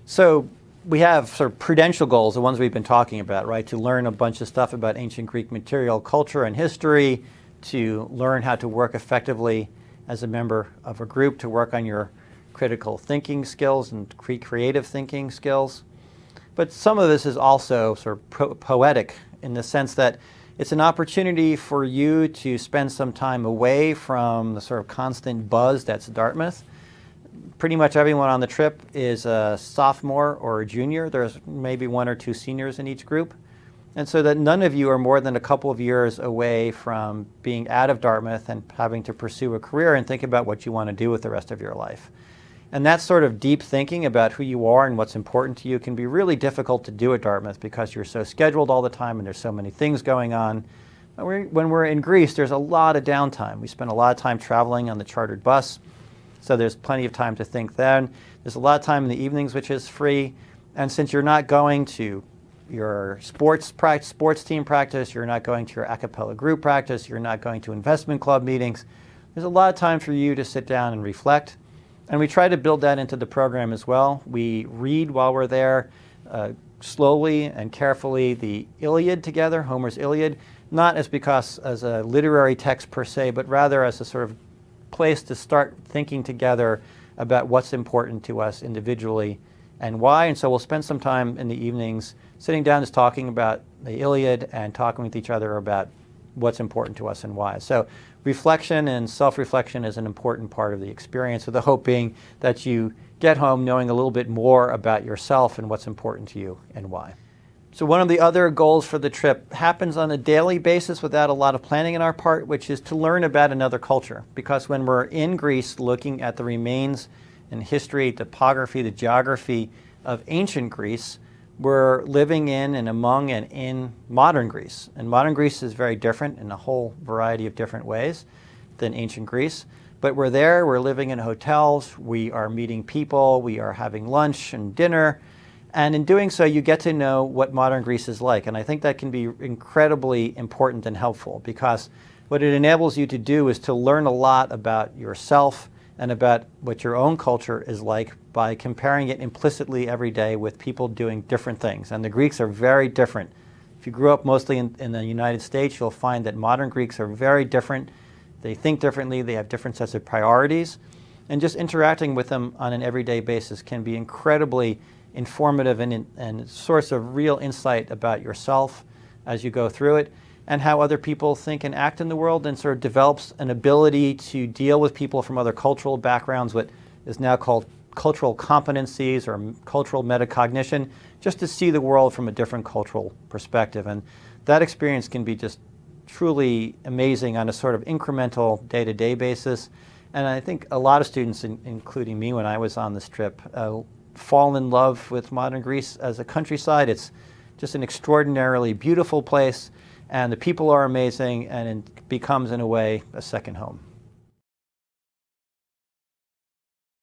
So we have sort of prudential goals, the ones we've been talking about, right? To learn a bunch of stuff about ancient Greek material, culture, and history, to learn how to work effectively as a member of a group, to work on your critical thinking skills and creative thinking skills. But some of this is also sort of poetic in the sense that it's an opportunity for you to spend some time away from the sort of constant buzz that's Dartmouth. Pretty much everyone on the trip is a sophomore or a junior. There's maybe one or two seniors in each group. And so that none of you are more than a couple of years away from being out of Dartmouth and having to pursue a career and think about what you want to do with the rest of your life. And that sort of deep thinking about who you are and what's important to you can be really difficult to do at Dartmouth because you're so scheduled all the time and there's so many things going on. When we're in Greece, there's a lot of downtime. We spend a lot of time traveling on the chartered bus, so there's plenty of time to think then. There's a lot of time in the evenings, which is free. And since you're not going to your sports team practice, you're not going to your a cappella group practice, you're not going to investment club meetings, there's a lot of time for you to sit down and reflect. And we try to build that into the program as well. We read while we're there, slowly and carefully, the Iliad together, Homer's Iliad, not as a literary text per se, but rather as a sort of place to start thinking together about what's important to us individually and why. And so we'll spend some time in the evenings sitting down just talking about the Iliad and talking with each other about what's important to us and why. So reflection and self-reflection is an important part of the experience, with the hope being that you get home knowing a little bit more about yourself and what's important to you and why. So one of the other goals for the trip happens on a daily basis without a lot of planning on our part, which is to learn about another culture. Because when we're in Greece looking at the remains and history, topography, the geography of ancient Greece, we're living in and among and in modern Greece. And modern Greece is very different in a whole variety of different ways than ancient Greece. But we're there, we're living in hotels, we are meeting people, we are having lunch and dinner. And in doing so, you get to know what modern Greece is like. And I think that can be incredibly important and helpful, because what it enables you to do is to learn a lot about yourself and about what your own culture is like by comparing it implicitly every day with people doing different things. And the Greeks are very different. If you grew up mostly in the United States, you'll find that modern Greeks are very different. They think differently, they have different sets of priorities. And just interacting with them on an everyday basis can be incredibly informative and a source of real insight about yourself as you go through it, and how other people think and act in the world, and sort of develops an ability to deal with people from other cultural backgrounds, what is now called cultural competencies or cultural metacognition, just to see the world from a different cultural perspective. And that experience can be just truly amazing on a sort of incremental day-to-day basis. And I think a lot of students, including me when I was on this trip, fall in love with modern Greece as a countryside. It's just an extraordinarily beautiful place, and the people are amazing, and it becomes, in a way, a second home.